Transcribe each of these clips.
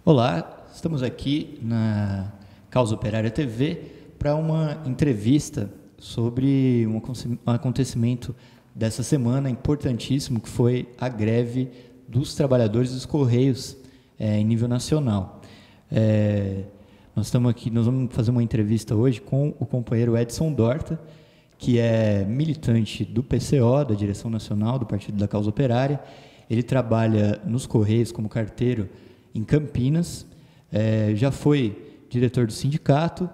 Olá, estamos aqui na Causa Operária TV para uma entrevista sobre um acontecimento dessa semana importantíssimo, que foi a greve dos trabalhadores dos Correios em nível nacional. Nós vamos fazer uma entrevista hoje com o companheiro Edson Dorta, que é militante do PCO, da Direção Nacional do Partido da Causa Operária. Ele trabalha nos Correios como carteiro em Campinas, já foi diretor do sindicato,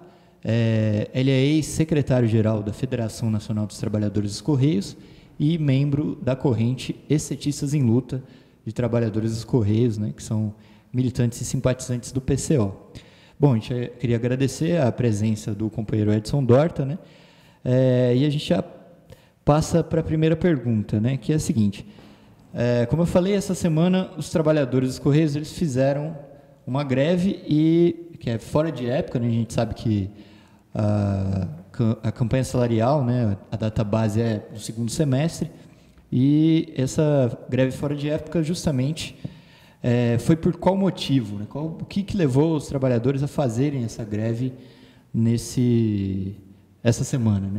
ele é ex-secretário-geral da Federação Nacional dos Trabalhadores dos Correios e membro da corrente Excetistas em Luta de Trabalhadores dos Correios, né, que são militantes e simpatizantes do PCO. Bom, a gente queria agradecer a presença do companheiro Edson Dorta, né, e a gente já passa para a primeira pergunta, né, que é a seguinte. Como eu falei, essa semana os trabalhadores dos Correios eles fizeram uma greve que é fora de época, né? A gente sabe que a campanha salarial, né, a data base é do segundo semestre, e essa greve fora de época justamente foi por qual motivo? Né? O que levou os trabalhadores a fazerem essa greve essa semana?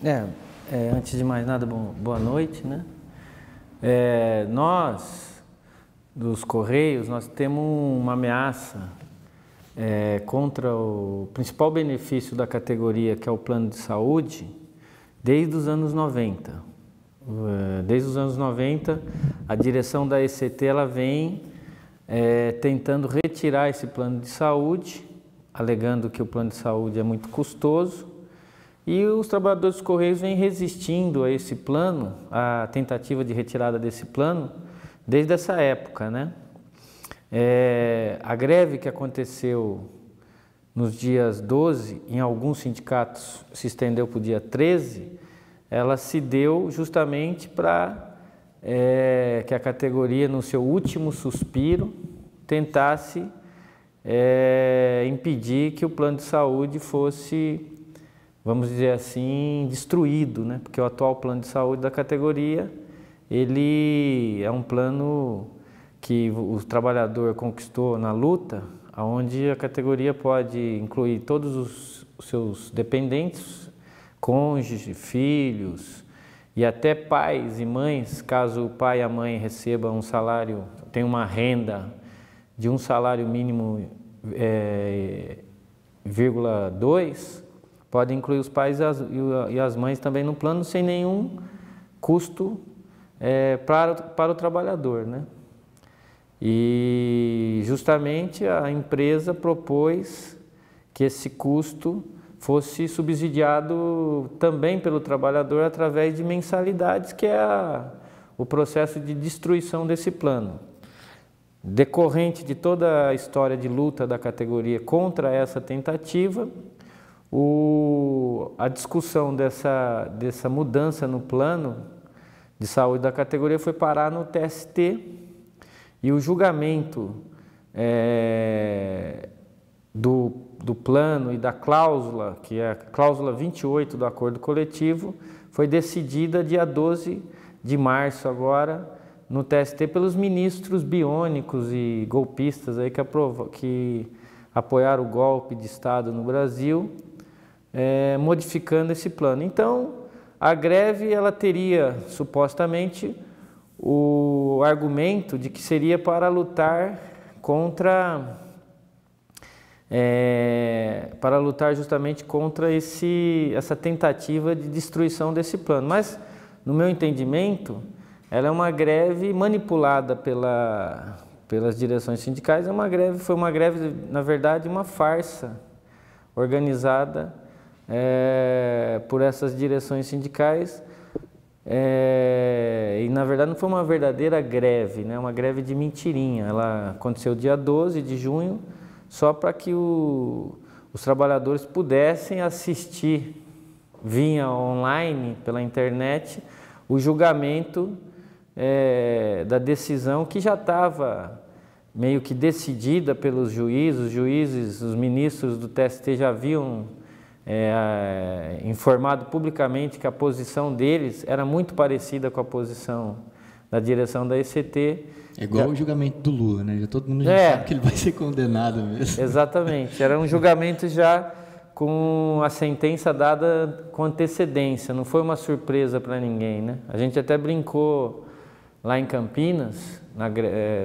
Né? Antes de mais nada, boa noite, né? Nós, dos Correios, nós temos uma ameaça contra o principal benefício da categoria, que é o plano de saúde, desde os anos 90. Desde os anos 90, a direção da ECT ela vem tentando retirar esse plano de saúde, alegando que o plano de saúde é muito custoso. E os trabalhadores dos Correios vêm resistindo a esse plano, a tentativa de retirada desse plano, desde essa época, né? A greve que aconteceu nos dias 12, em alguns sindicatos se estendeu para o dia 13, ela se deu justamente para que a categoria, no seu último suspiro, tentasse impedir que o plano de saúde fosse, vamos dizer assim, destruído, né? Porque o atual plano de saúde da categoria, ele é um plano que o trabalhador conquistou na luta, onde a categoria pode incluir todos os seus dependentes, cônjuges, filhos e até pais e mães, caso o pai e a mãe recebam um salário, tenham uma renda de um salário mínimo 0,2, pode incluir os pais e as mães também no plano sem nenhum custo para o trabalhador, né? E justamente a empresa propôs que esse custo fosse subsidiado também pelo trabalhador através de mensalidades, que é o processo de destruição desse plano. Decorrente de toda a história de luta da categoria contra essa tentativa, a discussão dessa mudança no plano de saúde da categoria foi parar no TST, e o julgamento do plano e da cláusula, que é a cláusula 28 do acordo coletivo, foi decidida dia 12 de março agora no TST pelos ministros biônicos e golpistas aí que apoiaram o golpe de Estado no Brasil, modificando esse plano. Então, a greve ela teria supostamente o argumento de que seria para lutar justamente contra essa tentativa de destruição desse plano. Mas, no meu entendimento, ela é uma greve manipulada pelas direções sindicais. Foi uma greve, na verdade, uma farsa organizada por essas direções sindicais, e na verdade não foi uma verdadeira greve, né? Uma greve de mentirinha. Ela aconteceu dia 12 de junho, só para que os trabalhadores pudessem assistir via online, pela internet, o julgamento da decisão que já estava meio que decidida pelos juízes, os ministros do TST já haviam informado publicamente que a posição deles era muito parecida com a posição da direção da ECT. É igual o julgamento do Lula, né? Já todo mundo já sabe que ele vai ser condenado mesmo. Exatamente. Era um julgamento já com a sentença dada com antecedência, não foi uma surpresa para ninguém, né? A gente até brincou lá em Campinas,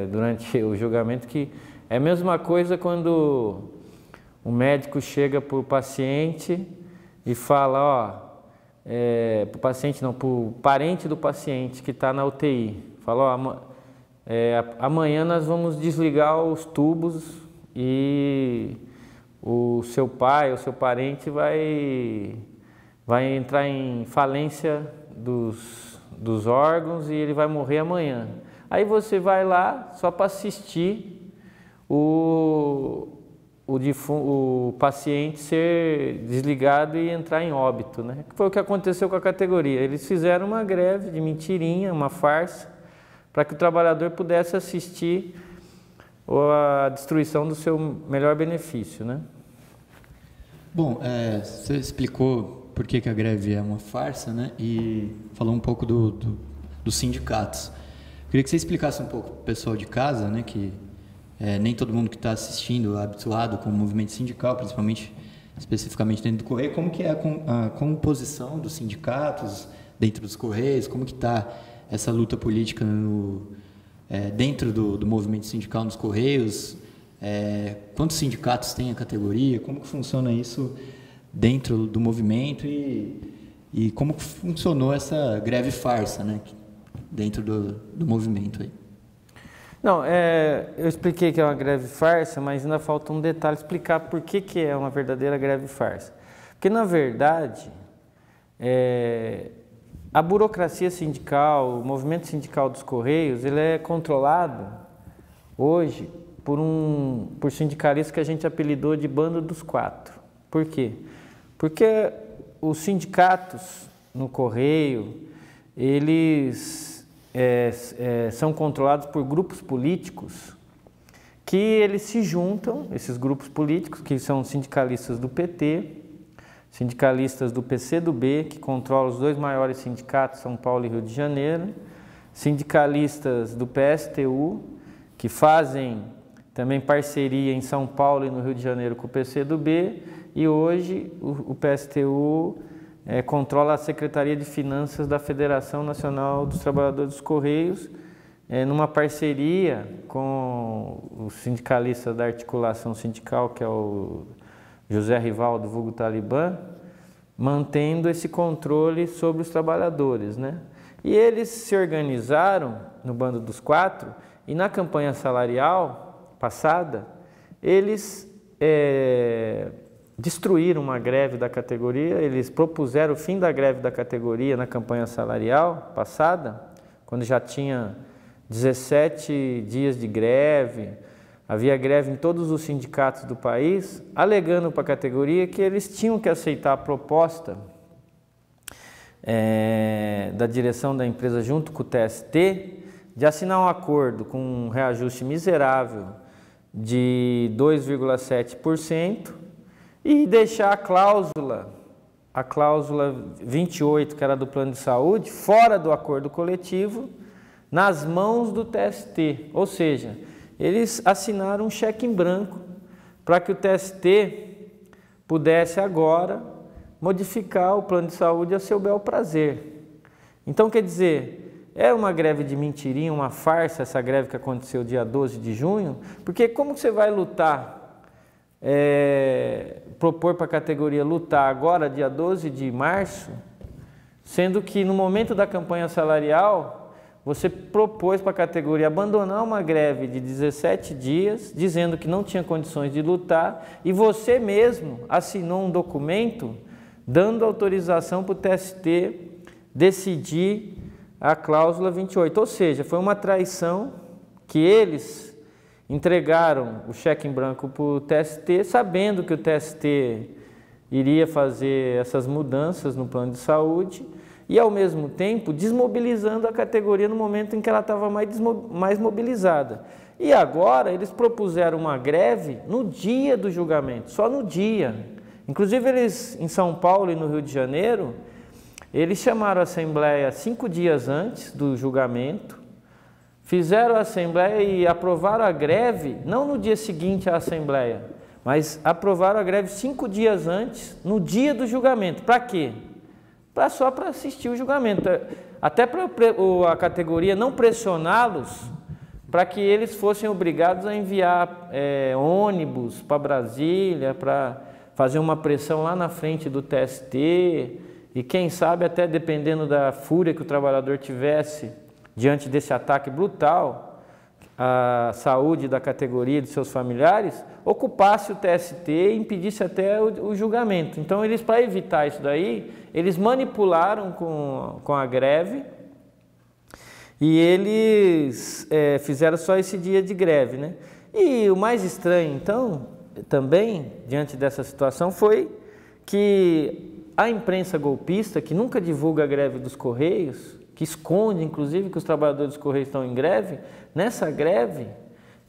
durante o julgamento, que é a mesma coisa quando o médico chega para o paciente e fala, para o paciente não, para o parente do paciente que está na UTI, fala, amanhã nós vamos desligar os tubos e o seu pai, o seu parente vai entrar em falência dos órgãos e ele vai morrer amanhã. Aí você vai lá só para assistir o paciente ser desligado e entrar em óbito, né? Foi o que aconteceu com a categoria. Eles fizeram uma greve de mentirinha, uma farsa, para que o trabalhador pudesse assistir a destruição do seu melhor benefício, né? Bom, você explicou por que a greve é uma farsa, né? E falou um pouco dos sindicatos. Queria que você explicasse um pouco para o pessoal de casa, né? Que nem todo mundo que está assistindo é habituado com o movimento sindical, especificamente dentro do Correio, como que é a composição dos sindicatos dentro dos Correios, como que está essa luta política dentro do movimento sindical nos Correios, quantos sindicatos tem a categoria, como que funciona isso dentro do movimento e como que funcionou essa greve farsa, né, dentro do movimento aí. Não, eu expliquei que é uma greve farsa, mas ainda falta um detalhe, explicar por que é uma verdadeira greve farsa. Porque, na verdade, a burocracia sindical, o movimento sindical dos Correios, ele é controlado hoje por sindicalistas que a gente apelidou de Bando dos Quatro. Por quê? Porque os sindicatos no Correio, eles são controlados por grupos políticos que eles se juntam, esses grupos políticos, que são sindicalistas do PT, sindicalistas do PCdoB, que controlam os dois maiores sindicatos, São Paulo e Rio de Janeiro, sindicalistas do PSTU, que fazem também parceria em São Paulo e no Rio de Janeiro com o PCdoB, e hoje o PSTU controla a Secretaria de Finanças da Federação Nacional dos Trabalhadores dos Correios, numa parceria com o sindicalista da articulação sindical, que é o José Rivaldo, vulgo Talibã, mantendo esse controle sobre os trabalhadores, né? E eles se organizaram no Bando dos Quatro e na campanha salarial passada, eles destruíram uma greve da categoria, eles propuseram o fim da greve da categoria na campanha salarial passada, quando já tinha 17 dias de greve, havia greve em todos os sindicatos do país, alegando para a categoria que eles tinham que aceitar a proposta da direção da empresa junto com o TST de assinar um acordo com um reajuste miserável de 2,7% e deixar a cláusula 28, que era do plano de saúde, fora do acordo coletivo, nas mãos do TST. Ou seja, eles assinaram um cheque em branco para que o TST pudesse agora modificar o plano de saúde a seu bel prazer. Então, quer dizer, é uma greve de mentirinha, uma farsa essa greve que aconteceu dia 12 de junho, porque como que você vai lutar, propor para a categoria lutar agora, dia 12 de março, sendo que no momento da campanha salarial, você propôs para a categoria abandonar uma greve de 17 dias, dizendo que não tinha condições de lutar, e você mesmo assinou um documento dando autorização para o TST decidir a cláusula 28. Ou seja, foi uma traição que eles entregaram o cheque em branco para o TST, sabendo que o TST iria fazer essas mudanças no plano de saúde, e, ao mesmo tempo, desmobilizando a categoria no momento em que ela estava mais mobilizada. E agora eles propuseram uma greve no dia do julgamento, só no dia. Inclusive, eles, em São Paulo e no Rio de Janeiro, eles chamaram a Assembleia 5 dias antes do julgamento, fizeram a assembleia e aprovaram a greve, não no dia seguinte à assembleia, mas aprovaram a greve 5 dias antes, no dia do julgamento. Para quê? Só para assistir o julgamento, até para a categoria não pressioná-los para que eles fossem obrigados a enviar ônibus para Brasília, para fazer uma pressão lá na frente do TST, e quem sabe até dependendo da fúria que o trabalhador tivesse diante desse ataque brutal à saúde da categoria e de seus familiares, ocupasse o TST e impedisse até o julgamento. Então, eles, para evitar isso daí, eles manipularam com a greve e eles fizeram só esse dia de greve, né? E o mais estranho, então, também, diante dessa situação, foi que a imprensa golpista, que nunca divulga a greve dos Correios, que esconde, inclusive, que os trabalhadores dos Correios estão em greve, nessa greve,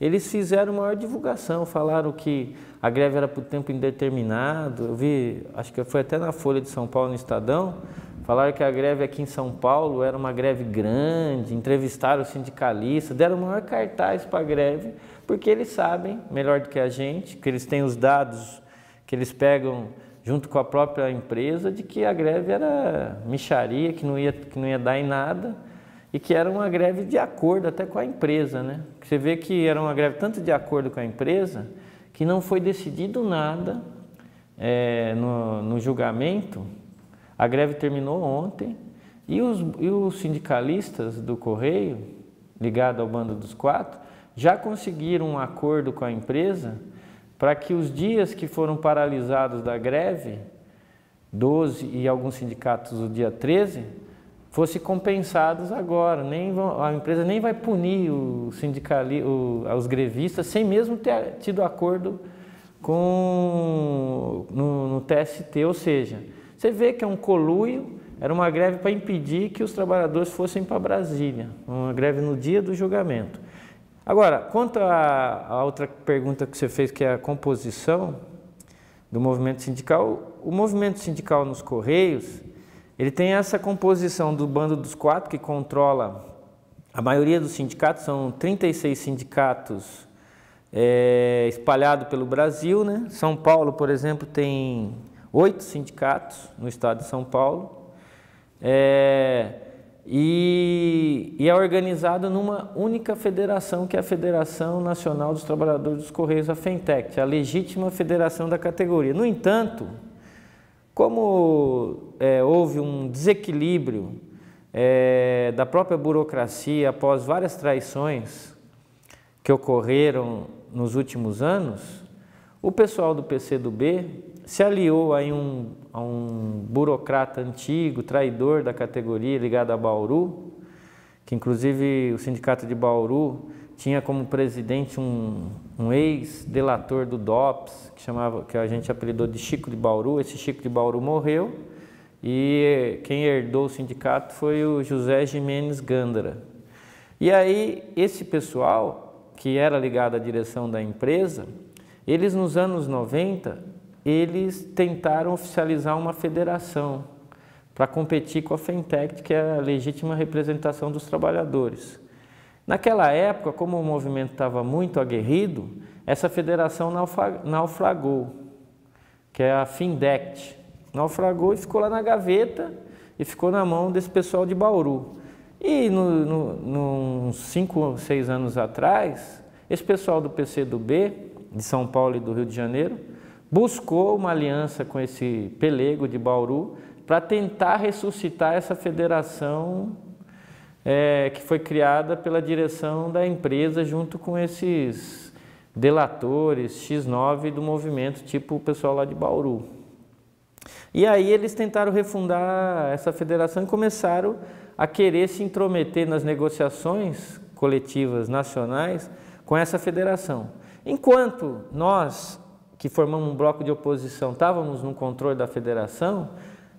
eles fizeram maior divulgação, falaram que a greve era por tempo indeterminado. Eu vi, acho que foi até na Folha de São Paulo, no Estadão, falaram que a greve aqui em São Paulo era uma greve grande, entrevistaram os sindicalistas, deram o maior cartaz para a greve, porque eles sabem, melhor do que a gente, que eles têm os dados que eles pegam junto com a própria empresa, de que a greve era mixaria, que não ia dar em nada, e que era uma greve de acordo até com a empresa, né? Você vê que era uma greve tanto de acordo com a empresa, que não foi decidido nada no julgamento. A greve terminou ontem, e os sindicalistas do Correio, ligados ao Bando dos Quatro, já conseguiram um acordo com a empresa para que os dias que foram paralisados da greve, 12 e alguns sindicatos o dia 13, fossem compensados agora. A empresa nem vai punir os grevistas sem mesmo ter tido acordo no TST. Ou seja, você vê que é um conluio, era uma greve para impedir que os trabalhadores fossem para Brasília, uma greve no dia do julgamento. Agora, quanto à outra pergunta que você fez, que é a composição do movimento sindical, o movimento sindical nos Correios, ele tem essa composição do Bando dos Quatro, que controla a maioria dos sindicatos, são 36 sindicatos espalhados pelo Brasil, né? São Paulo, por exemplo, tem 8 sindicatos no estado de São Paulo, e é organizado numa única federação, que é a Federação Nacional dos Trabalhadores dos Correios, a FENTECT, a legítima federação da categoria. No entanto, como houve um desequilíbrio da própria burocracia após várias traições que ocorreram nos últimos anos, o pessoal do PCdoB se aliou a um burocrata antigo, traidor da categoria, ligado a Bauru, que inclusive o sindicato de Bauru tinha como presidente um ex-delator do DOPS, que a gente apelidou de Chico de Bauru. Esse Chico de Bauru morreu e quem herdou o sindicato foi o José Jimenez Gândara. E aí esse pessoal, que era ligado à direção da empresa, eles nos anos 90, eles tentaram oficializar uma federação para competir com a FENTECT, que é a legítima representação dos trabalhadores. Naquela época, como o movimento estava muito aguerrido, essa federação naufragou, que é a FINDECT. Naufragou e ficou lá na gaveta e ficou na mão desse pessoal de Bauru. E uns 5 ou 6 anos atrás, esse pessoal do PCdoB, de São Paulo e do Rio de Janeiro, buscou uma aliança com esse pelego de Bauru para tentar ressuscitar essa federação que foi criada pela direção da empresa junto com esses delatores X9 do movimento, tipo o pessoal lá de Bauru. E aí eles tentaram refundar essa federação e começaram a querer se intrometer nas negociações coletivas nacionais com essa federação. Enquanto nós, que formamos um bloco de oposição, estávamos no controle da federação,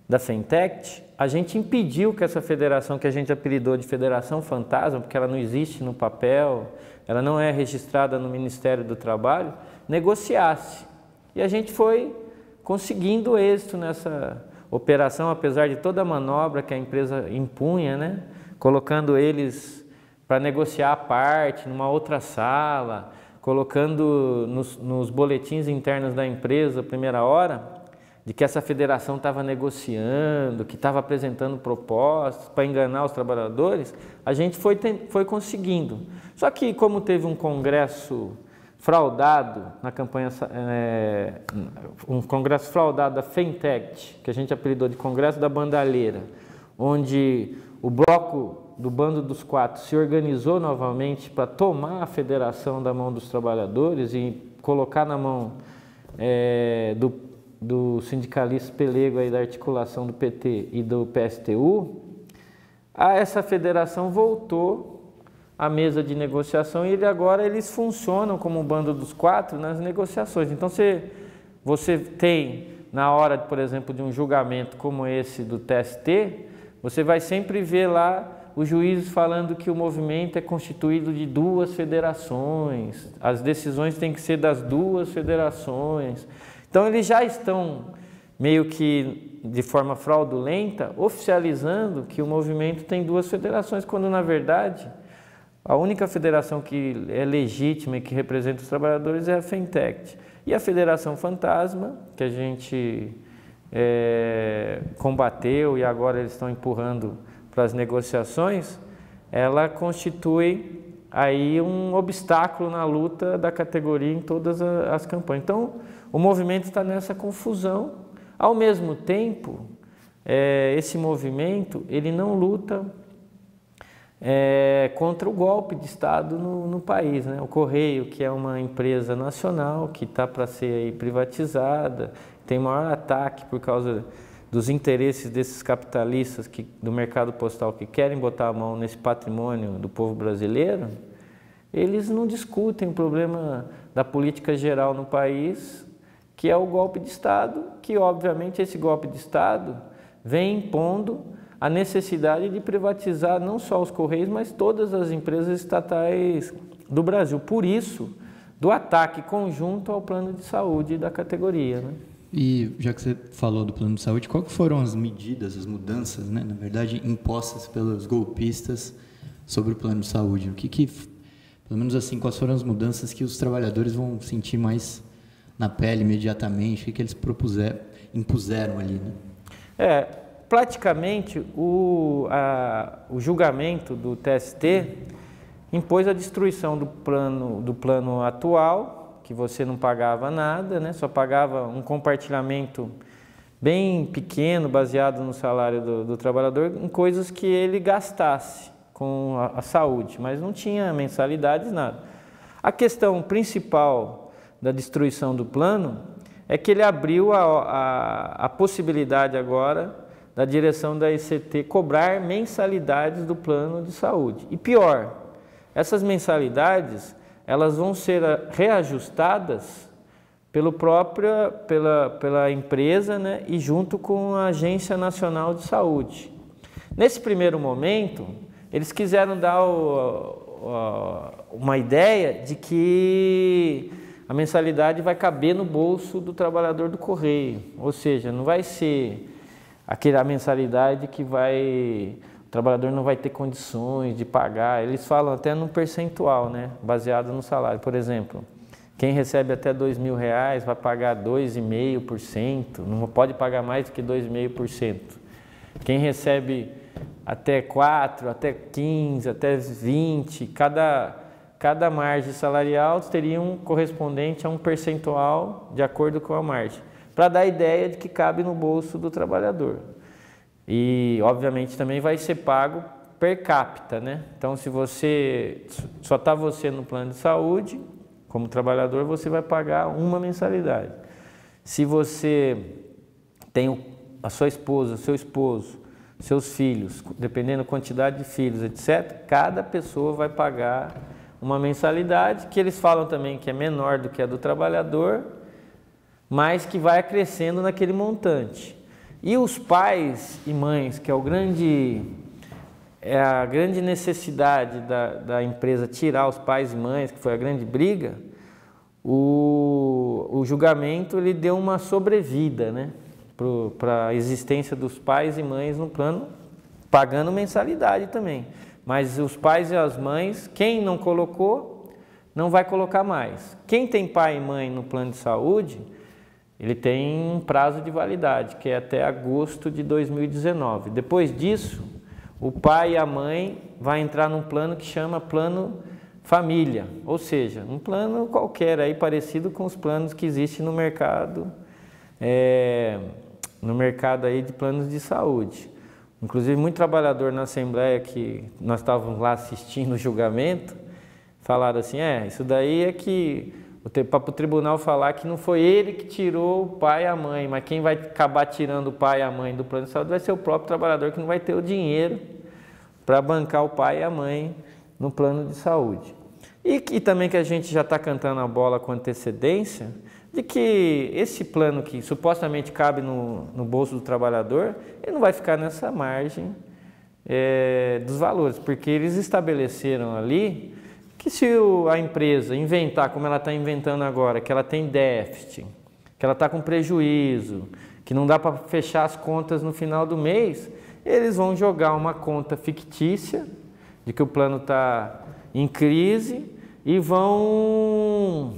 da FENTECT, a gente impediu que essa federação, que a gente apelidou de Federação Fantasma, porque ela não existe no papel, ela não é registrada no Ministério do Trabalho, negociasse. E a gente foi conseguindo êxito nessa operação, apesar de toda a manobra que a empresa impunha, né? Colocando eles para negociar a parte numa outra sala, colocando nos boletins internos da empresa, primeira hora, de que essa federação estava negociando, que estava apresentando propostas para enganar os trabalhadores, a gente foi conseguindo. Só que como teve um congresso fraudado na campanha, um congresso fraudado da FENTECT, que a gente apelidou de Congresso da Bandalheira, onde o bloco do Bando dos Quatro se organizou novamente para tomar a federação da mão dos trabalhadores e colocar na mão do sindicalista pelego aí da articulação do PT e do PSTU, essa federação voltou à mesa de negociação e agora eles funcionam como um bando dos quatro nas negociações. Então você tem, na hora, por exemplo, de um julgamento como esse do TST, você vai sempre ver lá os juízes falando que o movimento é constituído de duas federações, as decisões têm que ser das duas federações. Então eles já estão meio que de forma fraudulenta oficializando que o movimento tem duas federações, quando na verdade a única federação que é legítima e que representa os trabalhadores é a FENTECT. E a Federação Fantasma, que a gente combateu e agora eles estão empurrando para as negociações, ela constitui aí um obstáculo na luta da categoria em todas as campanhas. Então, o movimento está nessa confusão. Ao mesmo tempo, esse movimento ele não luta contra o golpe de Estado no país, né? O Correio, que é uma empresa nacional que está para ser aí privatizada, tem maior ataque por causa dos interesses desses capitalistas do mercado postal que querem botar a mão nesse patrimônio do povo brasileiro. Eles não discutem o problema da política geral no país, que é o golpe de Estado, que obviamente esse golpe de Estado vem impondo a necessidade de privatizar não só os Correios, mas todas as empresas estatais do Brasil. Por isso, do ataque conjunto ao plano de saúde da categoria, né? E já que você falou do plano de saúde, qual que foram as medidas, as mudanças, né, na verdade, impostas pelos golpistas sobre o plano de saúde? Pelo menos assim, quais foram as mudanças que os trabalhadores vão sentir mais na pele imediatamente? O que eles impuseram ali, né? Praticamente o julgamento do TST impôs a destruição do plano atual, que você não pagava nada, né? Só pagava um compartilhamento bem pequeno, baseado no salário do trabalhador, em coisas que ele gastasse com a saúde, mas não tinha mensalidades, nada. A questão principal da destruição do plano é que ele abriu a possibilidade agora da direção da ECT cobrar mensalidades do plano de saúde. E pior, essas mensalidades elas vão ser reajustadas pela empresa, né, e junto com a Agência Nacional de Saúde. Nesse primeiro momento, eles quiseram dar uma ideia de que a mensalidade vai caber no bolso do trabalhador do Correio, ou seja, não vai ser a mensalidade que o trabalhador não vai ter condições de pagar. Eles falam até num percentual, né, baseado no salário. Por exemplo, quem recebe até R$2.000 vai pagar 2,5%, não pode pagar mais do que 2,5%. Quem recebe até 4, até 15, até 20, cada margem salarial teria um correspondente a um percentual de acordo com a margem, para dar a ideia de que cabe no bolso do trabalhador. E, obviamente, também vai ser pago per capita, né? Então, se só está você no plano de saúde, como trabalhador, você vai pagar uma mensalidade. Se você tem a sua esposa, seu esposo, seus filhos, dependendo da quantidade de filhos, etc., cada pessoa vai pagar uma mensalidade, que eles falam também que é menor do que a do trabalhador, mas que vai crescendo naquele montante. E os pais e mães, que é a grande necessidade da empresa tirar os pais e mães, que foi a grande briga, o julgamento ele deu uma sobrevida, né, para a existência dos pais e mães no plano, pagando mensalidade também. mas os pais e as mães, quem não colocou, não vai colocar mais. Quem tem pai e mãe no plano de saúde, ele tem um prazo de validade, que é até agosto de 2019. Depois disso, o pai e a mãe vai entrar num plano que chama plano família, ou seja, um plano qualquer aí parecido com os planos que existem no mercado aí de planos de saúde. Inclusive, muito trabalhador na Assembleia que nós estávamos lá assistindo o julgamento, falaram assim, isso daí é que para o tribunal falar que não foi ele que tirou o pai e a mãe, mas quem vai acabar tirando o pai e a mãe do plano de saúde vai ser o próprio trabalhador, que não vai ter o dinheiro para bancar o pai e a mãe no plano de saúde. E também que a gente já está cantando a bola com antecedência, de que esse plano que supostamente cabe no bolso do trabalhador, ele não vai ficar nessa margem dos valores, porque eles estabeleceram ali que se a empresa inventar, como ela está inventando agora, que ela tem déficit, que ela está com prejuízo, que não dá para fechar as contas no final do mês, eles vão jogar uma conta fictícia de que o plano está em crise e vão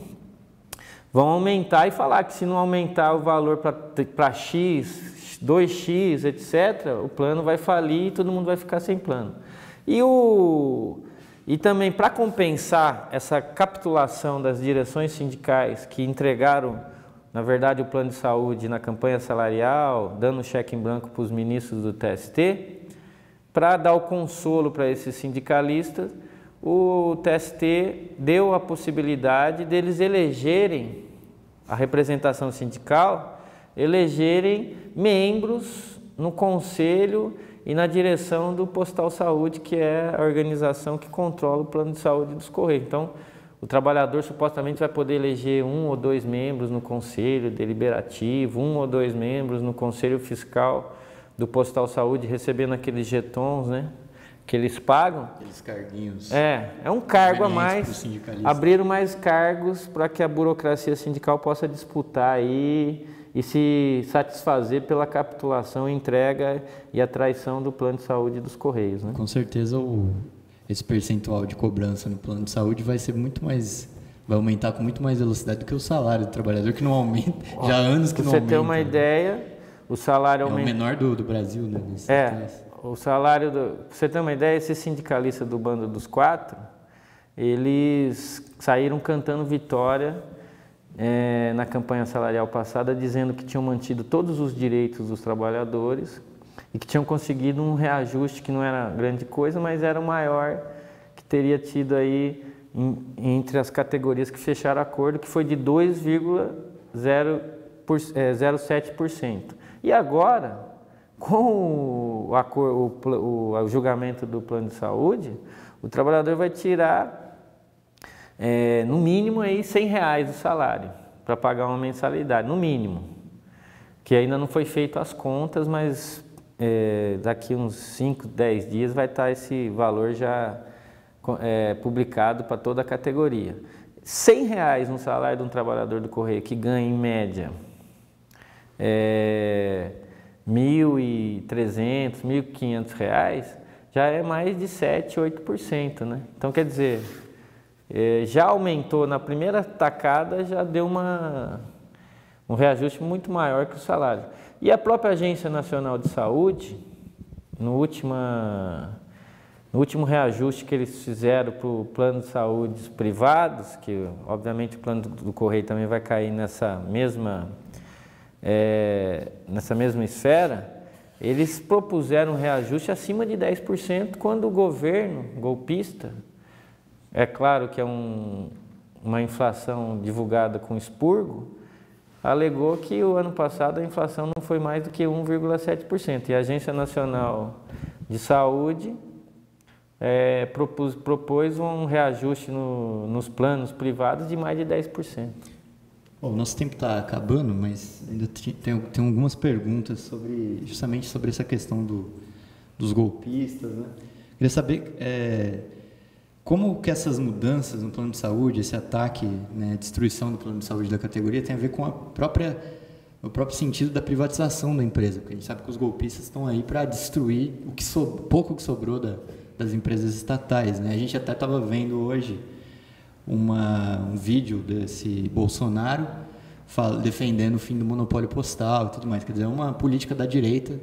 aumentar e falar que se não aumentar o valor para X, 2X, etc., o plano vai falir e todo mundo vai ficar sem plano. E também, para compensar essa capitulação das direções sindicais que entregaram, na verdade, o plano de saúde na campanha salarial, dando cheque em branco para os ministros do TST, para dar o consolo para esses sindicalistas, o TST deu a possibilidade deles elegerem, a representação sindical, elegerem membros no conselho e na direção do Postal Saúde, que é a organização que controla o plano de saúde dos Correios. Então, o trabalhador supostamente vai poder eleger 1 ou 2 membros no conselho deliberativo, 1 ou 2 membros no conselho fiscal do Postal Saúde, recebendo aqueles jetons, né, que eles pagam. Aqueles carguinhos. É um cargo a mais. Abriram mais cargos para que a burocracia sindical possa disputar aí e se satisfazer pela capitulação, entrega e a traição do plano de saúde dos Correios, né? Com certeza esse percentual de cobrança no plano de saúde vai aumentar com muito mais velocidade do que o salário do trabalhador, que não aumenta, já há anos que não aumenta. Você ter uma ideia, o salário aumenta. É o menor do Brasil, né? O salário, pra você ter uma ideia, esse sindicalista do Bando dos Quatro, eles saíram cantando vitória na campanha salarial passada, dizendo que tinham mantido todos os direitos dos trabalhadores e que tinham conseguido um reajuste que não era grande coisa, mas era o maior que teria tido aí entre as categorias que fecharam acordo, que foi de 2,07%. E agora, com o julgamento do plano de saúde, o trabalhador vai tirar no mínimo aí R$100 do salário para pagar uma mensalidade, no mínimo, que ainda não foi feito as contas, mas daqui uns 5, 10 dias vai estar esse valor já publicado para toda a categoria. R$100 no salário de um trabalhador do Correio que ganha em média R$1.300, R$1.500, já é mais de 7, 8%, né? Então, quer dizer, já aumentou na primeira tacada, já deu um reajuste muito maior que o salário. E a própria Agência Nacional de Saúde, no último reajuste que eles fizeram para o plano de saúde privados, que obviamente o plano do Correio também vai cair nessa mesma esfera, eles propuseram um reajuste acima de 10% quando o governo golpista, é claro que é uma inflação divulgada com expurgo, alegou que o ano passado a inflação não foi mais do que 1,7%. E a Agência Nacional de Saúde propôs um reajuste nos planos privados de mais de 10%. Bom, o nosso tempo está acabando, mas ainda tem algumas perguntas justamente sobre essa questão dos golpistas, né? Queria saber como que essas mudanças no plano de saúde, esse ataque, né, destruição do plano de saúde da categoria, tem a ver com o próprio sentido da privatização da empresa, porque a gente sabe que os golpistas estão aí para destruir pouco que sobrou da das empresas estatais, né? A gente até estava vendo hoje um vídeo desse Bolsonaro defendendo o fim do monopólio postal e tudo mais. Quer dizer, é uma política da direita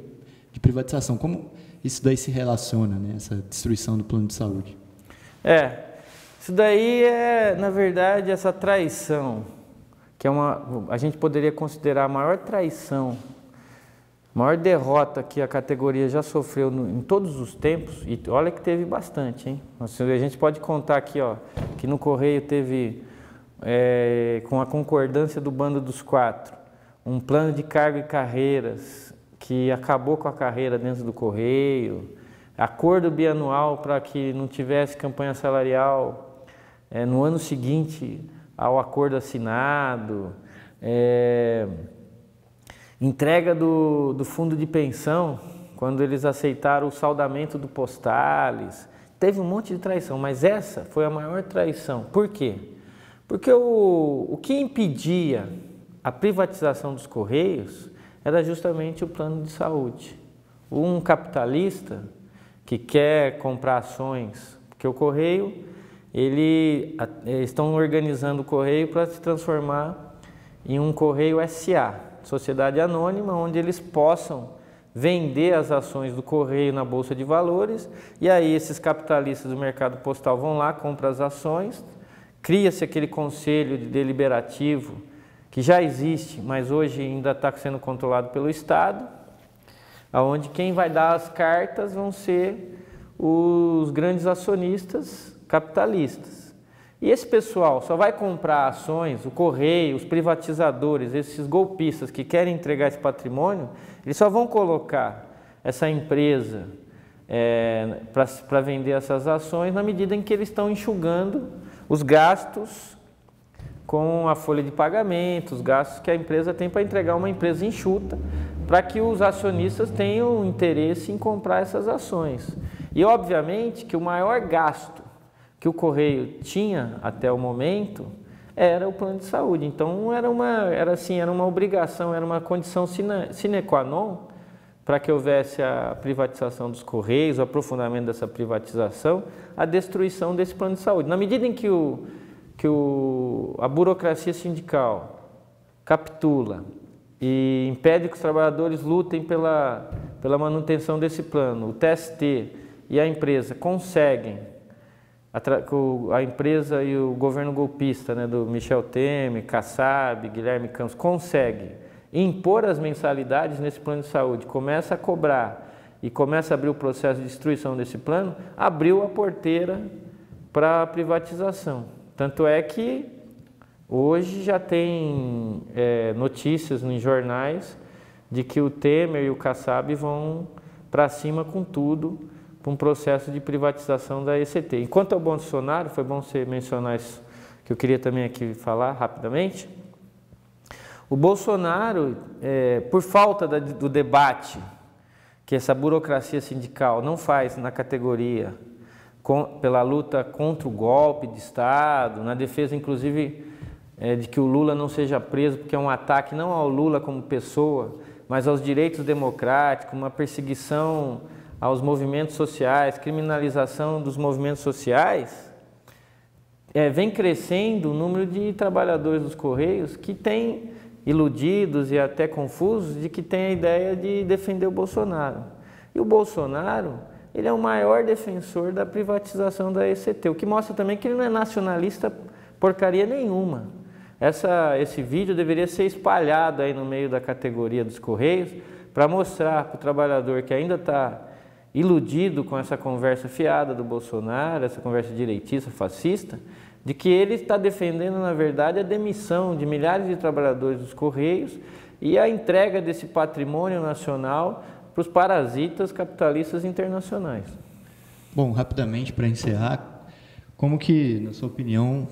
de privatização. Como isso daí se relaciona, né? Essa destruição do plano de saúde? Isso daí é, na verdade, essa traição, que a gente poderia considerar a maior traição, a maior derrota que a categoria já sofreu em todos os tempos, e olha que teve bastante, hein? A gente pode contar aqui, ó, que no Correio teve, com a concordância do Bando dos Quatro, um plano de cargo e carreiras que acabou com a carreira dentro do Correio, acordo bianual para que não tivesse campanha salarial no ano seguinte ao acordo assinado, entrega do fundo de pensão, quando eles aceitaram o saldamento do Postales. Teve um monte de traição, mas essa foi a maior traição. Por quê? Porque o que impedia a privatização dos Correios era justamente o plano de saúde. Um capitalista que quer comprar ações, porque o Correio, estão organizando o Correio para se transformar em um Correio SA, Sociedade Anônima, onde eles possam vender as ações do Correio na Bolsa de Valores, e aí esses capitalistas do mercado postal vão lá, compram as ações, cria-se aquele conselho deliberativo que já existe, mas hoje ainda está sendo controlado pelo Estado, onde quem vai dar as cartas vão ser os grandes acionistas capitalistas. E esse pessoal só vai comprar ações, o Correio, os privatizadores, esses golpistas que querem entregar esse patrimônio, eles só vão colocar essa empresa para vender essas ações na medida em que eles estão enxugando os gastos com a folha de pagamento, os gastos que a empresa tem para entregar uma empresa enxuta, para que os acionistas tenham interesse em comprar essas ações. E obviamente que o maior gasto que o Correio tinha até o momento era o plano de saúde. Então era uma obrigação, era uma condição sine qua non para que houvesse a privatização dos Correios, o aprofundamento dessa privatização, a destruição desse plano de saúde. Na medida em que a burocracia sindical capitula e impede que os trabalhadores lutem pela manutenção desse plano, o TST e a empresa conseguem, a empresa e o governo golpista, né, do Michel Temer, Kassab, Guilherme Campos, conseguem impor as mensalidades nesse plano de saúde, começa a cobrar e começa a abrir o processo de destruição desse plano, abriu a porteira para a privatização. Tanto é que hoje já tem notícias nos jornais de que o Temer e o Kassab vão para cima com tudo para um processo de privatização da ECT. Enquanto ao Bolsonaro, foi bom você mencionar isso, que eu queria também aqui falar rapidamente. O Bolsonaro, por falta do debate que essa burocracia sindical não faz na categoria, pela luta contra o golpe de Estado, na defesa inclusive de que o Lula não seja preso, porque é um ataque não ao Lula como pessoa, mas aos direitos democráticos, uma perseguição aos movimentos sociais, criminalização dos movimentos sociais, vem crescendo o número de trabalhadores dos Correios que têm iludidos e até confusos de que tem a ideia de defender o Bolsonaro. E o Bolsonaro, ele é o maior defensor da privatização da ECT, o que mostra também que ele não é nacionalista porcaria nenhuma. Esse vídeo deveria ser espalhado aí no meio da categoria dos Correios para mostrar para o trabalhador que ainda está iludido com essa conversa fiada do Bolsonaro, essa conversa direitista, fascista, de que ele está defendendo, na verdade, a demissão de milhares de trabalhadores dos Correios e a entrega desse patrimônio nacional para os parasitas capitalistas internacionais. Bom, rapidamente para encerrar, como que, na sua opinião,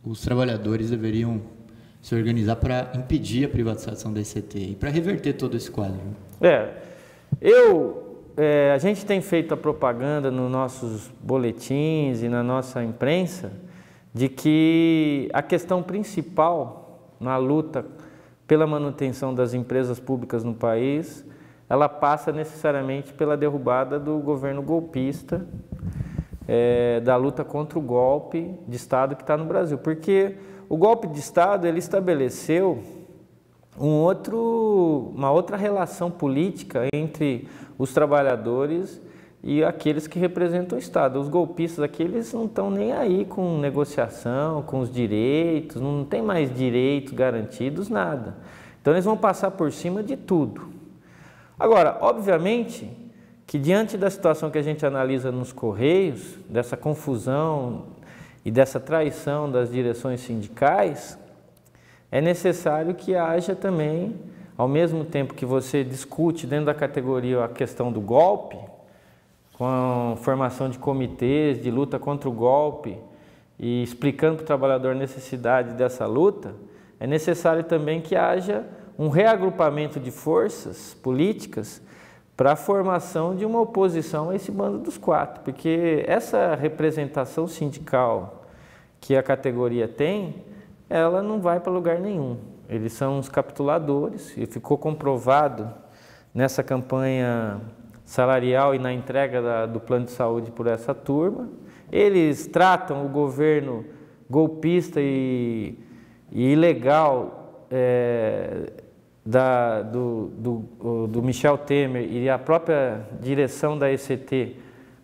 os trabalhadores deveriam se organizar para impedir a privatização da ECT e para reverter todo esse quadro? A gente tem feito a propaganda nos nossos boletins e na nossa imprensa de que a questão principal na luta pela manutenção das empresas públicas no país, ela passa necessariamente pela derrubada do governo golpista da luta contra o golpe de Estado que está no Brasil. Porque o golpe de Estado ele estabeleceu uma outra relação política entre os trabalhadores e aqueles que representam o Estado. Os golpistas aqui, eles não estão nem aí com negociação, com os direitos, não tem mais direitos garantidos, nada. Então eles vão passar por cima de tudo. Agora, obviamente, que diante da situação que a gente analisa nos Correios, dessa confusão e dessa traição das direções sindicais, é necessário que haja também, ao mesmo tempo que você discute dentro da categoria a questão do golpe, com a formação de comitês de luta contra o golpe e explicando para o trabalhador a necessidade dessa luta, é necessário também que haja um reagrupamento de forças políticas para a formação de uma oposição a esse bando dos quatro, porque essa representação sindical que a categoria tem, ela não vai para lugar nenhum. Eles são os capituladores, e ficou comprovado nessa campanha salarial e na entrega do plano de saúde por essa turma. Eles tratam o governo golpista e ilegal do Michel Temer e a própria direção da ECT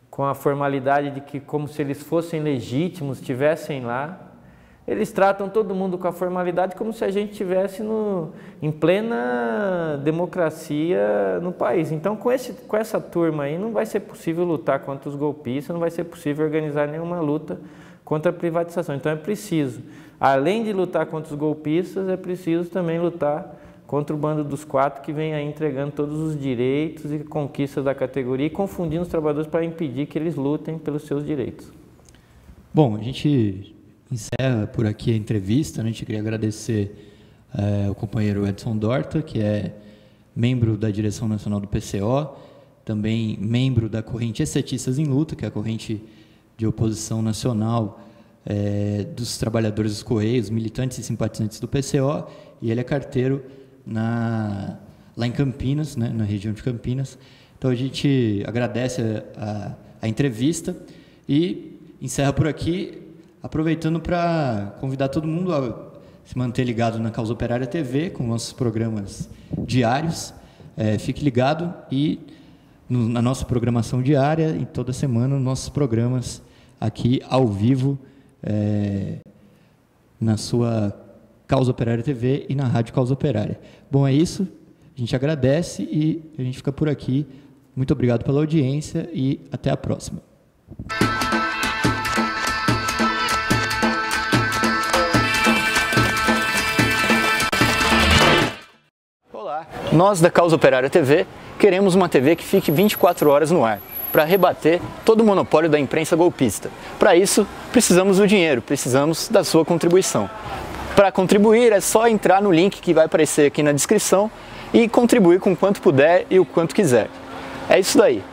com a formalidade de que como se eles fossem legítimos, estivessem lá. Eles tratam todo mundo com a formalidade como se a gente estivesse em plena democracia no país. Então, com essa turma aí, não vai ser possível lutar contra os golpistas, não vai ser possível organizar nenhuma luta contra a privatização. Então, é preciso, além de lutar contra os golpistas, é preciso também lutar contra o bando dos quatro que vem aí entregando todos os direitos e conquistas da categoria e confundindo os trabalhadores para impedir que eles lutem pelos seus direitos. Bom, a gente encerra por aqui a entrevista, né? A gente queria agradecer o companheiro Edson Dorta, que é membro da direção nacional do PCO, também membro da corrente Ecetistas em Luta, que é a corrente de oposição nacional dos trabalhadores dos Correios, militantes e simpatizantes do PCO, e ele é carteiro lá em Campinas, né? Na região de Campinas. Então a gente agradece a entrevista e encerra por aqui, aproveitando para convidar todo mundo a se manter ligado na Causa Operária TV, com nossos programas diários. Fique ligado e na nossa programação diária, e toda semana, nossos programas aqui ao vivo, na sua Causa Operária TV e na Rádio Causa Operária. Bom, é isso. A gente agradece e a gente fica por aqui. Muito obrigado pela audiência e até a próxima. Olá, nós da Causa Operária TV queremos uma TV que fique 24 horas no ar, para rebater todo o monopólio da imprensa golpista. Para isso, precisamos do dinheiro, precisamos da sua contribuição. Para contribuir, é só entrar no link que vai aparecer aqui na descrição e contribuir com quanto puder e o quanto quiser. É isso daí.